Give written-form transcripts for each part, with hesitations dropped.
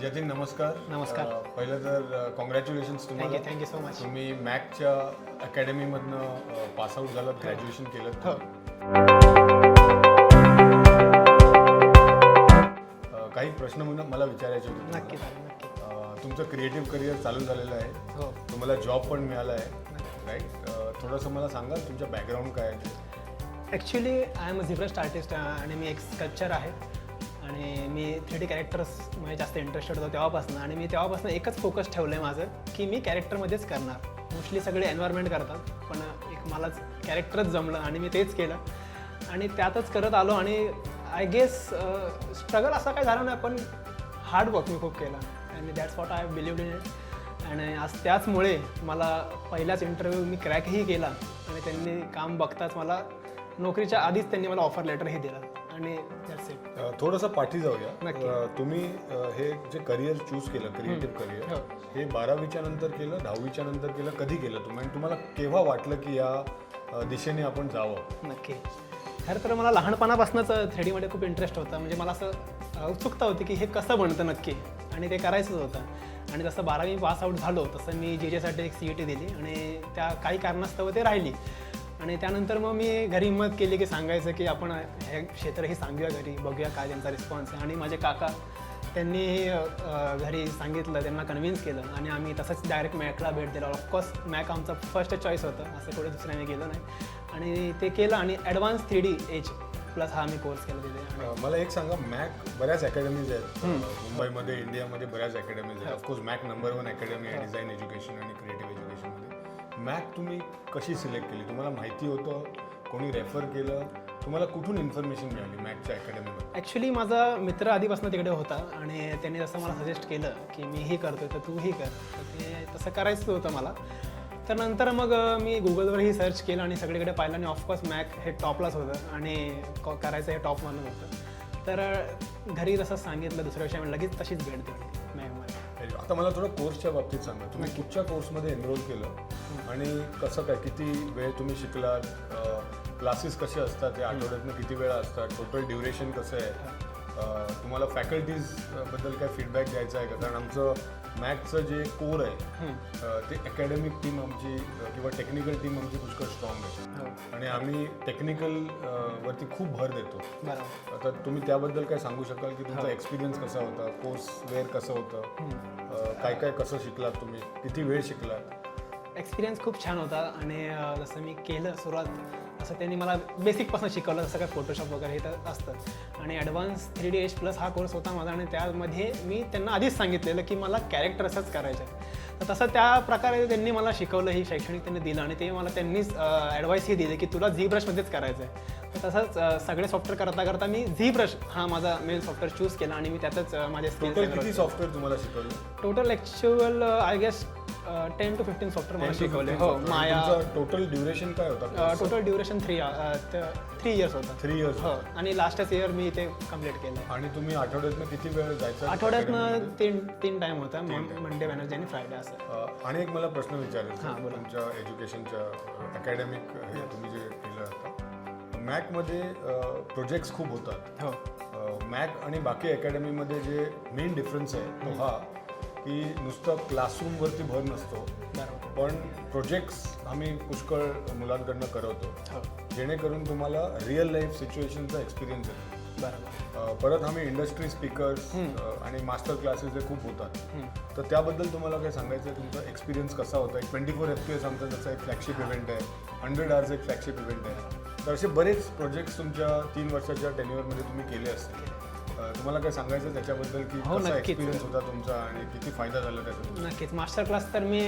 जतीन नमस्कार. नमस्कार. पहिलं तर कॉंग्रॅच्युलेशन्स तुम्हाला. Thank you so much. तुम्ही मॅकच्या अकॅडमीमधनं पास आउट झालात, ग्रॅज्युएशन केलं. हो. काही प्रश्न मला विचारायचे होते. नक्की नक्की. तुमचं क्रिएटिव्ह करिअर चालू झालेलं आहे. हो. तुम्हाला जॉब पण मिळाला आहे, राईट? थोडंसं मला सांगा तुमचं बॅकग्राऊंड काय आहे. ॲक्च्युली आय एम अ झिब्रस्ट आर्टिस्ट आणि मी एक स्कल्पचर आहे आणि मी 3D कॅरेक्टर्समध्ये जास्त इंटरेस्टेड होतो तेव्हापासून. आणि मी तेव्हापासून एकच फोकस ठेवलं आहे माझं की मी कॅरेक्टरमध्येच करणार. मोस्टली सगळे एन्व्हायरमेंट करतात, पण एक मलाच कॅरेक्टरच जमलं आणि मी तेच केलं आणि त्यातच करत आलो. आणि आय गेस स्ट्रगल असा काही झाला नाही, पण हार्डवर्क मी खूप केला आणि that's what I believed in it. आणि आज त्याचमुळे मला पहिलाच इंटरव्ह्यू मी क्रॅकही केला आणि त्यांनी काम बघताच मला नोकरीच्या आधीच त्यांनी मला ऑफर लेटरही दिला आणि दॅट्स इट. थोडंसं पाठी जाऊया. नक्की. तुम्ही हे जे करिअर चूज केलं, क्रिएटिव्ह करिअर, हो. हे 12वीच्या नंतर केलं, 10वीच्या नंतर केलं, कधी केलं तुम्ही आणि तुम्हाला केव्हा वाटलं की या दिशेने आपण जावं? नक्की. खरं तर मला लहानपणापासूनच 3D मध्ये खूप इंटरेस्ट होता. म्हणजे मला असं उत्सुकता होती की हे कसं बनतं नक्की, आणि ते करायचंच होतं. आणि जसं 12वी पास आउट झालो तसं मी JJ साठी एक CET दिली आणि त्या काही कारणास्तव ते राहिली. आणि त्यानंतर मग मी घरी हिंमत केली की सांगायचं की आपण हे क्षेत्रही सांगूया घरी, बघूया काय त्यांचा रिस्पॉन्स आहे. आणि माझे काका त्यांनी घरी सांगितलं, त्यांना कन्व्हिन्स केलं आणि आम्ही तसंच डायरेक्ट मॅकला भेट दिला. ऑफकोर्स मॅक आमचं फर्स्ट चॉईस होतं, असं कुठे दुसऱ्याने गेलं नाही. आणि ते केलं आणि ॲडव्हान्स 3D H प्लस हा मी कोर्स केला तिथे. मला एक सांगा, मॅक बऱ्याच अकॅडमीज आहेत मुंबईमध्ये, इंडियामध्ये बऱ्याच अकॅडमीज आहेत. ऑफकोर्स मॅक नंबर 1 अकॅडमी आहे डिझाईन एज्युकेशन आणि क्रिएटिव्ह एज्युकेशनमध्ये. मॅक तुम्ही कशी सिलेक्ट केली? तुम्हाला माहिती होतं, कोणी रेफर केलं, तुम्हाला कुठून इन्फॉर्मेशन मिळाली मॅकच्या अकॅडमीमध्ये? ॲक्च्युली माझा मित्र आधीपासून तिकडे होता आणि त्यांनी जसं मला सजेस्ट केलं की मीही करतोय तर तूही कर, तर ते तसं करायचं होतं मला. तर नंतर मग मी गुगलवरही सर्च केलं आणि सगळीकडे पाहिलं आणि ऑफकोर्स मॅक हे टॉपलाच होतं आणि करायचं हे टॉपमधून होतं. तर घरी जसं सांगितलं दुसऱ्या विषयी मी लगेच तशीच भेट दिली मॅकमध्ये. आता मला थोडं कोर्सच्या बाबतीत सांगा, तुम्ही कुठच्या कोर्समध्ये एनरोल केलं आणि कसं काय, किती वेळ तुम्ही शिकलात, क्लासेस कसे असतात, या आठवड्यातनं किती वेळा असतात, टोटल ड्युरेशन कसं आहे, तुम्हाला फॅकल्टीज बद्दल काय फीडबॅक द्यायचा आहे का? कारण आमचं मॅथचं जे कोर आहे ते अकॅडमिक टीम आमची किंवा टेक्निकल टीम आमची पुष्कळ स्ट्रॉंग आहे आणि आम्ही टेक्निकल वरती खूप भर देतो. बरोबर. आता तुम्ही त्याबद्दल काय सांगू शकाल की तुमचा एक्सपिरियन्स कसा होता, कोर्स वेअर कसं होतं, काय काय कसं शिकलात तुम्ही, किती वेळ शिकलात? एक्सपिरियन्स खूप छान होता आणि जसं मी केलं सुरुवात, असं त्यांनी मला बेसिकपासून शिकवलं, जसं काय फोटोशॉप वगैरे हे तर असतं. आणि ॲडव्हान्स 3D H प्लस हा कोर्स होता माझा आणि त्यामध्ये मी त्यांना आधीच सांगितलेलं की मला कॅरेक्टर असंच करायचं आहे. तर तसं त्या प्रकारे त्यांनी मला शिकवलं, ही शैक्षणिक त्यांनी दिलं आणि ते मला त्यांनीच ॲडवाईसही दिली की तुला ZBrushमध्येच करायचं आहे. तर तसंच सगळे सॉफ्टवेअर करता करता मी ZBrush हा माझा मेन सॉफ्टवेअर चूज केला आणि मी त्यातच माझे टोटल किती सॉफ्टवेअर तुम्हाला शिकवलं? Total actual I guess 10 to 15 software मला शिकवले. हो. माया. टोटल ड्युरेशन काय होता? टोटल ड्युरेशन 3 इयर्स होता. 3 इयर्स. हो. आणि लास्टच इयर मी ते कम्प्लीट केलं. आणि तुम्ही आठवड्यातनं किती वेळ जायचा? आठवड्यातनं तीन टाइम होता, मंडे, वेनसडे आणि फ्रायडे असं. आणि एक मला प्रश्न विचारायचा, हां, बोला. तुमच्या एज्युकेशनच्या अकॅडमिक हे तुम्ही जे केलं आता, मॅकमध्ये प्रोजेक्ट्स खूप होतात. हो. मॅक आणि बाकी अकॅडमीमध्ये जे मेन डिफरन्स आहे तो हा की नुसतं क्लासरूमवरती भर नसतो, बरोबर. पण प्रोजेक्ट्स आम्ही पुष्कळ मुलांकडनं करवतो, हो. जेणेकरून तुम्हाला रिअल लाईफ सिच्युएशनचा एक्सपिरियन्स येतो. बरोबर. परत आम्ही इंडस्ट्री स्पीकर्स आणि मास्टर क्लासेस जे खूप होतात, तर त्याबद्दल तुम्हाला काय सांगायचं आहे? तुमचा एक्सपिरियन्स कसा होता? एक 24 FPS आमचा जसा एक फ्लॅगशिप इव्हेंट आहे, 100 hours एक फ्लॅगशिप इव्हेंट आहे, तर असे बरेच प्रोजेक्ट्स तुमच्या 3 वर्षाच्या टेन्युअरमध्ये तुम्ही केले असतील. तुम्हाला काय सांगायचं त्याच्याबद्दल की हो, कसा नक्कीच. एक्सपिरियन्स होता तुमचा आणि किती फायदा झाला त्याचा? नक्कीच. मास्टर क्लास तर मी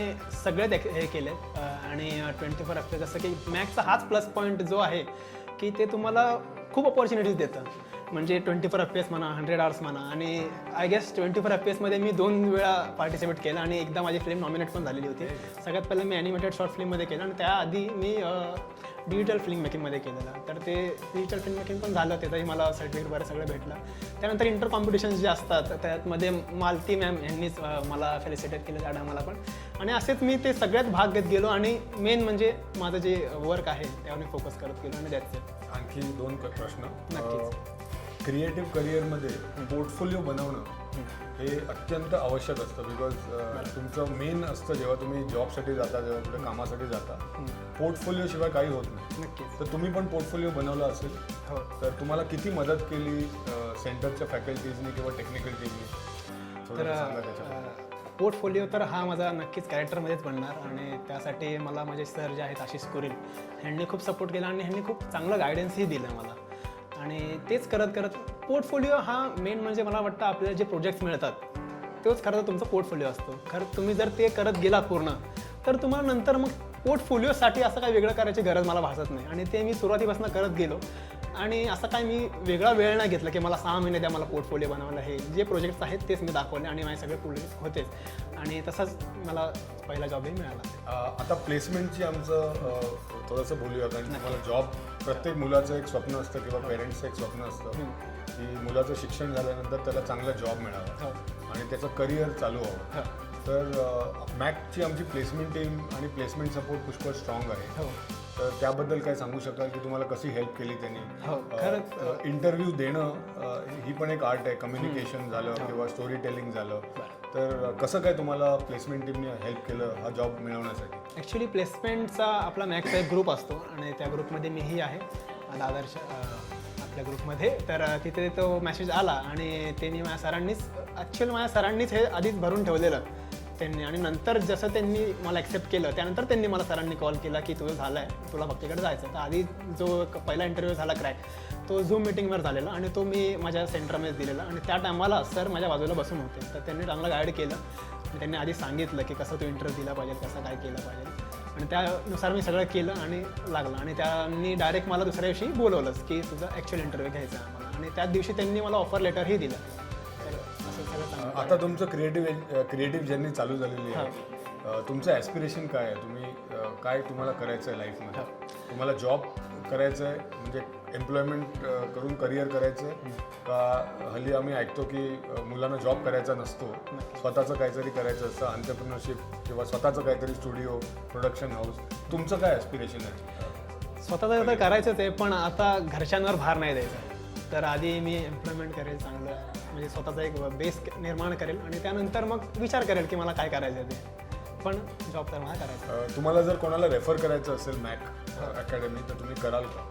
सगळेच हे केलेत आणि 24 FPS जसं की मॅकचा हाच प्लस पॉईंट जो आहे की ते तुम्हाला खूप अपॉर्च्युनिटीज देतं. म्हणजे 24 FPS म्हणा, 100 hours म्हणा. आणि आय गेस 24 FPS मध्ये मी 2 वेळा पार्टिसिपेट केलं आणि एकदा माझी फिल्म नॉमिनेट पण झालेली होती. सगळ्यात पहिलं मी ॲनिमेटेड शॉर्ट फिल्ममध्ये केलं आणि त्याआधी मी डिजिटल फिल्म मेकिंगमध्ये केलेलं. तर ते डिजिटल फिल्म मेकिंग पण झालं, त्याचाही मला सर्टिफिकेट वगैरे सगळं भेटलं. त्यानंतर इंटर कॉम्पिटिशन्स जे असतात त्यामध्ये मालती मॅम यांनीच मला फेलिसिटेट केलं त्या टायमाला पण. आणि असेच मी ते सगळ्यात भाग घेत गेलो आणि मेन म्हणजे माझं जे वर्क आहे त्यावर मी फोकस करत गेलो आणि दॅट्स इट. आणखी 2 प्रश्न. नक्कीच. क्रिएटिव्ह करिअरमध्ये पोर्टफोलिओ बनवणं हे अत्यंत आवश्यक असतं बिकॉज तुमचं मेन असतं जेव्हा तुम्ही जॉबसाठी जाता, जेव्हा कुठे कामासाठी जाता, पोर्टफोलिओ शिवाय काही होत नाही. नक्कीच. तर तुम्ही पण पोर्टफोलिओ बनवला असेल, हो. तर तुम्हाला किती मदत केली सेंटरच्या फॅकल्टीजनी किंवा टेक्निकल टीमनी, थोडं सांगा त्याच्याबद्दल. पोर्टफोलिओ तर हा माझा नक्कीच कॅरेक्टरमध्येच बनणार आणि त्यासाठी मला माझे सर जे आहेत आशिष कुरिल ह्यांनी खूप सपोर्ट केला आणि ह्यांनी खूप चांगलं गायडन्सही दिलं मला. आणि तेच करत करत पोर्टफोलिओ हा मेन म्हणजे मला वाटतं आपल्याला जे प्रोजेक्ट्स मिळतात तोच खरं तर तुमचा पोर्टफोलिओ असतो. खरं तुम्ही जर ते करत गेलात पूर्ण तर तुम्हाला नंतर मग पोर्टफोलिओसाठी असं काही वेगळं करायची गरज मला भासत नाही. आणि ते मी सुरुवातीपासून करत गेलो आणि असं काय मी वेगळा वेळ नाही घेतला की मला 6 महिने द्या मला पोर्टफोलिओ बनवायला. हे जे प्रोजेक्ट्स आहेत तेच मी दाखवले आणि माझे सगळे प्रोजेक्ट होतेच आणि तसंच मला पहिला जॉबही मिळाला. आता प्लेसमेंटची आमचं थोडंसं बोलूया, कारण तुम्हाला जॉब, प्रत्येक मुलाचं एक स्वप्न असतं किंवा पेरेंट्सचं एक स्वप्न असतं की मुलाचं शिक्षण झाल्यानंतर त्याला चांगला जॉब मिळावा आणि त्याचं करिअर चालू व्हावं. तर मॅकची आमची प्लेसमेंट टीम आणि प्लेसमेंट सपोर्ट पुष्कळ स्ट्रॉंग आहे. तर त्याबद्दल काय सांगू शकाल की तुम्हाला कशी हेल्प केली त्यांनी? खरंच इंटरव्ह्यू देणं ही पण एक आर्ट आहे, कम्युनिकेशन झालं किंवा स्टोरी टेलिंग झालं. तर कसं काय तुम्हाला प्लेसमेंट टीमने हेल्प केलं हा जॉब मिळवण्यासाठी? ॲक्च्युली प्लेसमेंटचा आपला मॅकचा एक ग्रुप असतो आणि त्या ग्रुपमध्ये मीही आहे, आदर्श आपल्या ग्रुपमध्ये. तर तिथे तो मेसेज आला आणि त्यांनी माझ्या सरांनीच हे आधीच भरून ठेवलेलं त्यांनी. आणि नंतर जसं त्यांनी मला ॲक्सेप्ट केलं त्यानंतर त्यांनी मला सरांनी कॉल केला की तुझं झालं आहे, तुला फक्त इकडे जायचं. तर आधी जो पहिला इंटरव्ह्यू झाला क्रॅक तो झूम मिटिंगवर झालेला आणि तो मी माझ्या सेंटरमध्येच दिलेला. आणि त्या टायमाला सर माझ्या बाजूला बसून होते, तर त्यांनी चांगलं गाईड केलं आणि त्यांनी आधी सांगितलं की कसं तू इंटरव्ह्यू दिला पाहिजे, कसं काय केलं पाहिजे. आणि त्यानुसार मी सगळं केलं आणि लागलं. आणि त्यांनी डायरेक्ट मला दुसऱ्या दिवशी बोलवलंच की तुझा ॲक्च्युअल इंटरव्ह्यू घ्यायचा आहे आम्हाला. आणि त्याच दिवशी त्यांनी मला ऑफर लेटरही दिलं. तर असं सगळं चांगलं. आता तुमचं क्रिएटिव्ह जर्नी चालू झालेली आहे. तुमचं ॲस्पिरेशन काय आहे? तुम्ही काय तुम्हाला करायचं आहे लाईफमध्ये? तुम्हाला जॉब करायचं आहे म्हणजे एम्प्लॉयमेंट करून करिअर करायचं आहे का? हल्ली आम्ही ऐकतो की मुलांना जॉब करायचा नसतो, स्वतःचं काहीतरी करायचं असतं, एंटरप्रेन्योरशिप किंवा स्वतःचं काहीतरी स्टुडिओ, प्रोडक्शन हाऊस. तुमचं काय ॲस्पिरेशन आहे? स्वतःचं तर करायचंच आहे, पण आता घरच्यांवर भार नाही द्यायचा. तर आधी मी एम्प्लॉयमेंट करेल चांगलं, म्हणजे स्वतःचा एक बेस निर्माण करेल आणि त्यानंतर मग विचार करेल की मला काय करायचं आहे ते. पण जॉब तर मला करायचं. तुम्हाला जर कोणाला रेफर करायचं असेल मॅक अकॅडमी तर तुम्ही कराल का?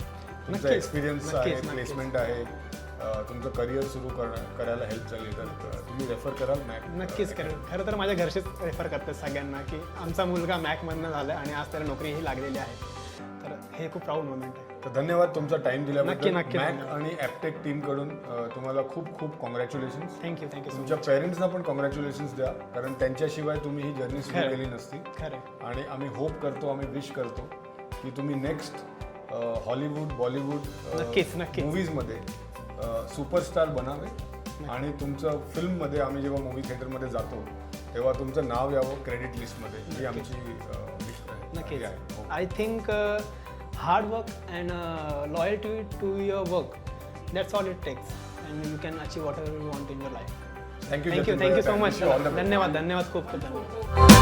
तुमचा एक्सपिरियन्स आहे, प्लेसमेंट आहे, तुमचं करिअर सुरू करायला हेल्प झाली तर तुम्ही रेफर कराल मॅक? नक्कीच करेल. खरं तर माझ्या घरचेच रेफर करतात सगळ्यांना की आमचा मुलगा मॅकमधनं झाला आणि आज त्याला नोकरीही लागलेली आहे. तर हे खूप प्राऊड मोमेंट आहे. तर धन्यवाद तुमचा टाइम दिल्याबद्दल. नक्की. मॅक आणि ॲपटेक टीमकडून तुम्हाला खूप खूप कॉंग्रॅच्युलेशन्स. थँक्यू. तुमच्या पेरेंट्सना पण कॉंग्रॅच्युलेशन्स द्या, कारण त्यांच्याशिवाय तुम्ही ही जर्नी सुरू केली नसती. खरं. आणि आम्ही होप करतो, आम्ही विश करतो की तुम्ही नेक्स्ट हॉलिवूड, बॉलिवूड नक्कीच. मूवीजमध्ये सुपरस्टार बनावे आणि तुमचं फिल्ममध्ये आम्ही जेव्हा मूवी थिएटरमध्ये जातो तेव्हा तुमचं नाव यावं क्रेडिट लिस्टमध्ये, ही आमची विश नक्कीच. आहे. I think hard work and loyalty to your work, that's all it takes and you can achieve whatever you want in your life. Thank you thank you so much. धन्यवाद खूप खूप धन्यवाद.